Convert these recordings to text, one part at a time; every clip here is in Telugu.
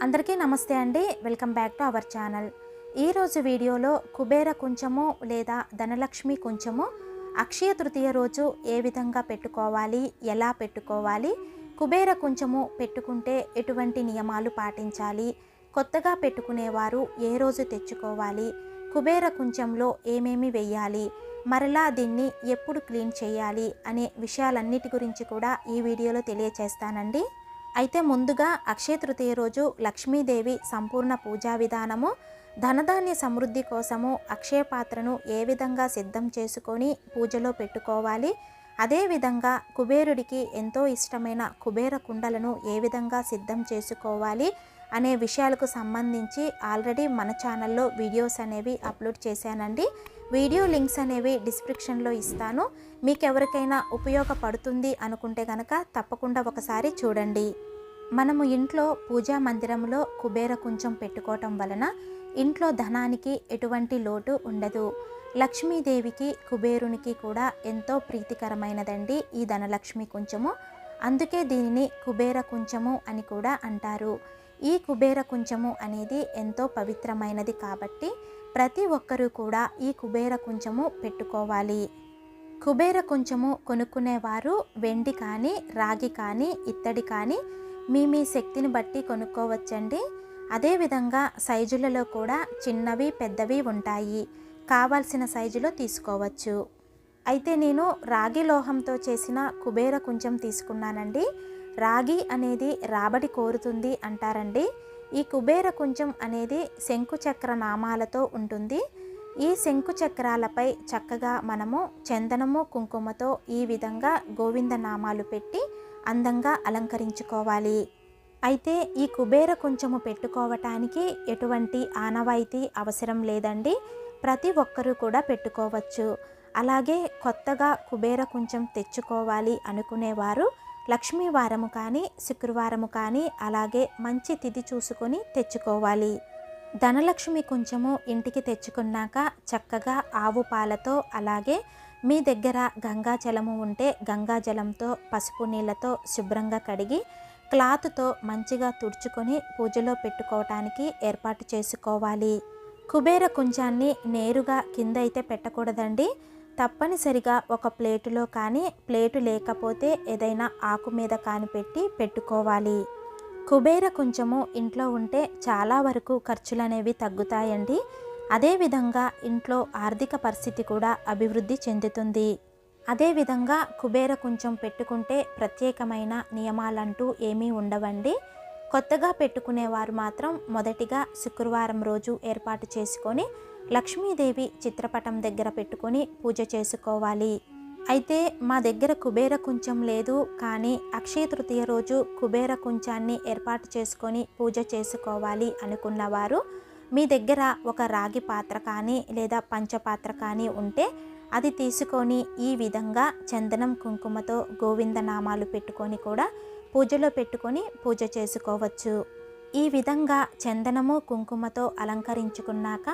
అందరికీ నమస్తే అండి. Welcome back to our channel. ఈరోజు వీడియోలో కుబేర కుంచము లేదా ధనలక్ష్మి కుంచము అక్షయ తృతీయ రోజు ఏ విధంగా పెట్టుకోవాలి, ఎలా పెట్టుకోవాలి, కుబేర కుంచము పెట్టుకుంటే ఎటువంటి నియమాలు పాటించాలి, కొత్తగా పెట్టుకునేవారు ఏ రోజు తెచ్చుకోవాలి, కుబేర కుంచంలో ఏమేమి వెయ్యాలి, మరలా దీన్ని ఎప్పుడు క్లీన్ చేయాలి అనే విషయాలన్నిటి గురించి కూడా ఈ వీడియోలో తెలియచేస్తానండి. అయితే ముందుగా అక్షయ తృతీయ రోజు లక్ష్మీదేవి సంపూర్ణ పూజా విధానము, ధనధాన్య సమృద్ధి కోసము అక్షయ పాత్రను ఏ విధంగా సిద్ధం చేసుకొని పూజలో పెట్టుకోవాలి, అదేవిధంగా కుబేరుడికి ఎంతో ఇష్టమైన కుబేర కుండలను ఏ విధంగా సిద్ధం చేసుకోవాలి అనే విషయాలకు సంబంధించి ఆల్రెడీ మన ఛానల్లో వీడియోస్ అనేవి అప్లోడ్ చేశానండి. వీడియో లింక్స్ అనేవి డిస్క్రిప్షన్లో ఇస్తాను. మీకు ఎవరికైనా ఉపయోగపడుతుంది అనుకుంటే కనుక తప్పకుండా ఒకసారి చూడండి. మనము ఇంట్లో పూజా మందిరంలో కుబేర కుంచం పెట్టుకోవటం వలన ఇంట్లో ధనానికి ఎటువంటి లోటు ఉండదు. లక్ష్మీదేవికి కుబేరునికి కూడా ఎంతో ప్రీతికరమైనదండి ఈ ధనలక్ష్మి కుంచము. అందుకే దీనిని కుబేర కుంచము అని కూడా అంటారు. ఈ కుబేర కుంచము అనేది ఎంతో పవిత్రమైనది కాబట్టి ప్రతి ఒక్కరూ కూడా ఈ కుబేర కుంచము పెట్టుకోవాలి. కుబేర కుంచము కొనుక్కునేవారు వెండి కానీ, రాగి కానీ, ఇత్తడి కానీ మీ శక్తిని బట్టి కొనుక్కోవచ్చండి. అదేవిధంగా సైజులలో కూడా చిన్నవి పెద్దవి ఉంటాయి. కావాల్సిన సైజులో తీసుకోవచ్చు. అయితే నేను రాగి లోహంతో చేసిన కుబేర కుంచం తీసుకున్నానండి. రాగి అనేది రాబడి కోరుతుంది అంటారండి. ఈ కుబేర కుంచం అనేది శంకుచక్ర నామాలతో ఉంటుంది. ఈ శంకు చక్రాలపై చక్కగా మనము చందనము కుంకుమతో ఈ విధంగా గోవింద నామాలు పెట్టి అందంగా అలంకరించుకోవాలి. అయితే ఈ కుబేర కుంచము పెట్టుకోవటానికి ఎటువంటి ఆనవాయితీ అవసరం లేదండి. ప్రతి ఒక్కరూ కూడా పెట్టుకోవచ్చు. అలాగే కొత్తగా కుబేర కుంచం తెచ్చుకోవాలి అనుకునేవారు లక్ష్మీవారము కానీ, శుక్రవారము కానీ, అలాగే మంచి తిథి చూసుకొని తెచ్చుకోవాలి. ధనలక్ష్మి కుంచము ఇంటికి తెచ్చుకున్నాక చక్కగా ఆవు పాలతో, అలాగే మీ దగ్గర గంగాజలము ఉంటే గంగాజలంతో, పసుపు నీళ్ళతో శుభ్రంగా కడిగి క్లాత్తో మంచిగా తుడుచుకొని పూజలో పెట్టుకోవటానికి ఏర్పాటు చేసుకోవాలి. కుబేర కుంచాన్ని నేరుగా కింద అయితే పెట్టకూడదండి. తప్పనిసరిగా ఒక ప్లేటులో కానీ, ప్లేటు లేకపోతే ఏదైనా ఆకు మీద కాని పెట్టి పెట్టుకోవాలి. కుబేర కుంచము ఇంట్లో ఉంటే చాలా వరకు ఖర్చులు అనేవి తగ్గుతాయండి. అదేవిధంగా ఇంట్లో ఆర్థిక పరిస్థితి కూడా అభివృద్ధి చెందుతుంది. అదేవిధంగా కుబేర కుంచం పెట్టుకుంటే ప్రత్యేకమైన నియమాలంటూ ఏమీ ఉండవండి. కొత్తగా పెట్టుకునేవారు మాత్రం మొదటిగా శుక్రవారం రోజు ఏర్పాటు చేసుకొని లక్ష్మీదేవి చిత్రపటం దగ్గర పెట్టుకొని పూజ చేసుకోవాలి. అయితే మా దగ్గర కుబేర కుంచం లేదు, కానీ అక్షయ తృతీయ రోజు కుబేర కుంచాన్ని ఏర్పాటు చేసుకొని పూజ చేసుకోవాలి అనుకున్నవారు మీ దగ్గర ఒక రాగి పాత్ర కానీ లేదా పంచపాత్ర కానీ ఉంటే అది తీసుకొని ఈ విధంగా చందనం కుంకుమతో గోవింద నామాలు పెట్టుకొని కూడా పూజలో పెట్టుకొని పూజ చేసుకోవచ్చు. ఈ విధంగా చందనము కుంకుమతో అలంకరించుకున్నాక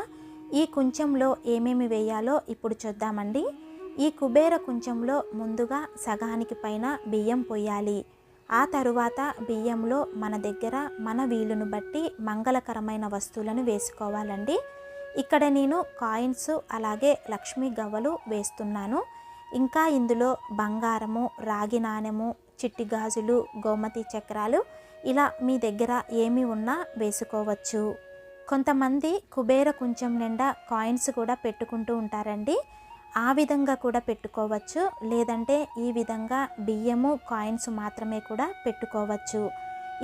ఈ కుంచంలో ఏమేమి వేయాలో ఇప్పుడు చూద్దామండి. ఈ కుబేర కుంచంలో ముందుగా సగానికి పైన బియ్యం పోయాలి. ఆ తరువాత బియ్యంలో మన దగ్గర మన వీలును బట్టి మంగళకరమైన వస్తువులను వేసుకోవాలండి. ఇక్కడ నేను కాయిన్స్, అలాగే లక్ష్మీ గవ్వలు వేస్తున్నాను. ఇంకా ఇందులో బంగారము, రాగి నాణెము, చిట్టి గాజులు, గోమతి చక్రాలు, ఇలా మీ దగ్గర ఏమి ఉన్నా వేసుకోవచ్చు. కొంతమంది కుబేర కుంచం నిండా కాయిన్స్ కూడా పెట్టుకుంటూ ఉంటారండి. ఆ విధంగా కూడా పెట్టుకోవచ్చు. లేదంటే ఈ విధంగా బియ్యము, కాయిన్స్ మాత్రమే కూడా పెట్టుకోవచ్చు.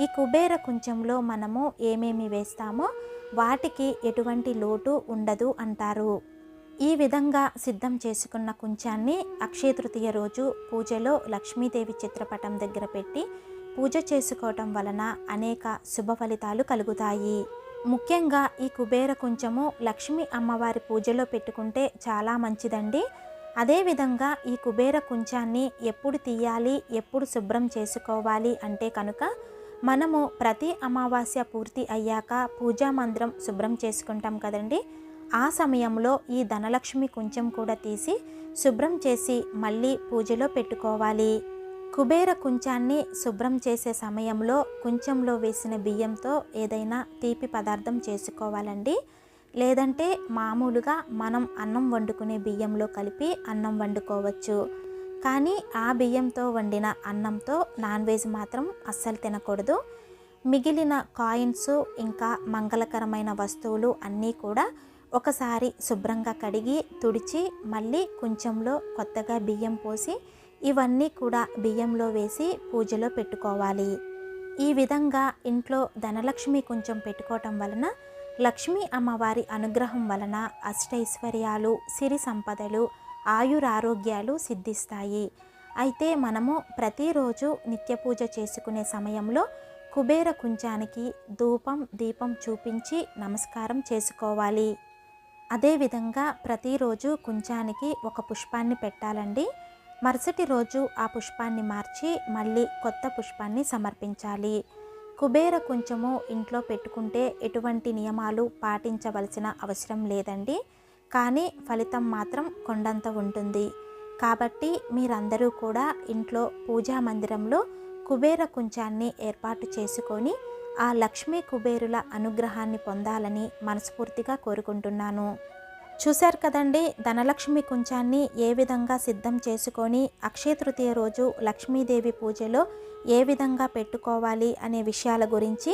ఈ కుబేర కుంచంలో మనము ఏమేమి వేస్తామో వాటికి ఎటువంటి లోటు ఉండదు అంటారు. ఈ విధంగా సిద్ధం చేసుకున్న కుంచాన్ని అక్షయ తృతీయ రోజు పూజలో లక్ష్మీదేవి చిత్రపటం దగ్గర పెట్టి పూజ చేసుకోవటం వలన అనేక శుభ ఫలితాలు కలుగుతాయి. ముఖ్యంగా ఈ కుబేర కుంచము లక్ష్మీ అమ్మవారి పూజలో పెట్టుకుంటే చాలా మంచిదండి. అదేవిధంగా ఈ కుబేర కుంచాన్ని ఎప్పుడు తీయాలి, ఎప్పుడు శుభ్రం చేసుకోవాలి అంటే కనుక మనము ప్రతి అమావాస్య పూర్తి అయ్యాక పూజా మందిరం శుభ్రం చేసుకుంటాం కదండి. ఆ సమయంలో ఈ ధనలక్ష్మి కుంచం కూడా తీసి శుభ్రం చేసి మళ్ళీ పూజలో పెట్టుకోవాలి. కుబేర కుంచాన్ని శుభ్రం చేసే సమయంలో కుంచంలో వేసిన బియ్యంతో ఏదైనా తీపి పదార్థం చేసుకోవాలండి. లేదంటే మామూలుగా మనం అన్నం వండుకునే బియ్యంలో కలిపి అన్నం వండుకోవచ్చు. కానీ ఆ బియ్యంతో వండిన అన్నంతో నాన్ వెజ్ మాత్రం అస్సలు తినకూడదు. మిగిలిన కాయిన్స్ ఇంకా మంగళకరమైన వస్తువులు అన్నీ కూడా ఒకసారి శుభ్రంగా కడిగి తుడిచి మళ్ళీ కుంచంలో కొత్తగా బియ్యం పోసి ఇవన్నీ కూడా బియ్యంలో వేసి పూజలో పెట్టుకోవాలి. ఈ విధంగా ఇంట్లో ధనలక్ష్మి కుంచం పెట్టుకోవటం వలన లక్ష్మీ అమ్మవారి అనుగ్రహం వలన అష్టైశ్వర్యాలు, సిరి సంపదలు, ఆయురారోగ్యాలు సిద్ధిస్తాయి. అయితే మనము ప్రతిరోజు నిత్య పూజ చేసుకునే సమయంలో కుబేర కుంచానికి ధూపం దీపం చూపించి నమస్కారం చేసుకోవాలి. అదేవిధంగా ప్రతిరోజు కుంచానికి ఒక పుష్పాన్ని పెట్టాలండి. మరుసటి రోజు ఆ పుష్పాన్ని మార్చి మళ్ళీ కొత్త పుష్పాన్ని సమర్పించాలి. కుబేర కుంచము ఇంట్లో పెట్టుకుంటే ఎటువంటి నియమాలు పాటించవలసిన అవసరం లేదండి. కానీ ఫలితం మాత్రం కొండంత ఉంటుంది. కాబట్టి మీరందరూ కూడా ఇంట్లో పూజా మందిరంలో కుబేర కుంచాన్ని ఏర్పాటు చేసుకొని ఆ లక్ష్మీ కుబేరుల అనుగ్రహాన్ని పొందాలని మనస్ఫూర్తిగా కోరుకుంటున్నాను. చూశారు కదండి, ధనలక్ష్మి కుంచాన్ని ఏ విధంగా సిద్ధం చేసుకొని అక్షయ తృతీయ రోజు లక్ష్మీదేవి పూజలో ఏ విధంగా పెట్టుకోవాలి అనే విషయాల గురించి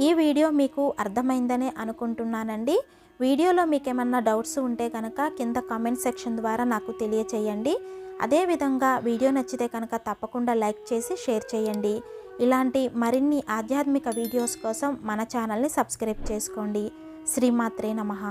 ఈ వీడియో మీకు అర్థమైందనే అనుకుంటున్నానండి. వీడియోలో మీకు ఏమన్నా డౌట్స్ ఉంటే కనుక కింద కామెంట్ సెక్షన్ ద్వారా నాకు తెలియచేయండి. అదేవిధంగా వీడియో నచ్చితే కనుక తప్పకుండా లైక్ చేసి షేర్ చేయండి. ఇలాంటి మరిన్ని ఆధ్యాత్మిక వీడియోస్ కోసం మన ఛానల్ని సబ్స్క్రైబ్ చేసుకోండి. శ్రీమాత్రే నమః.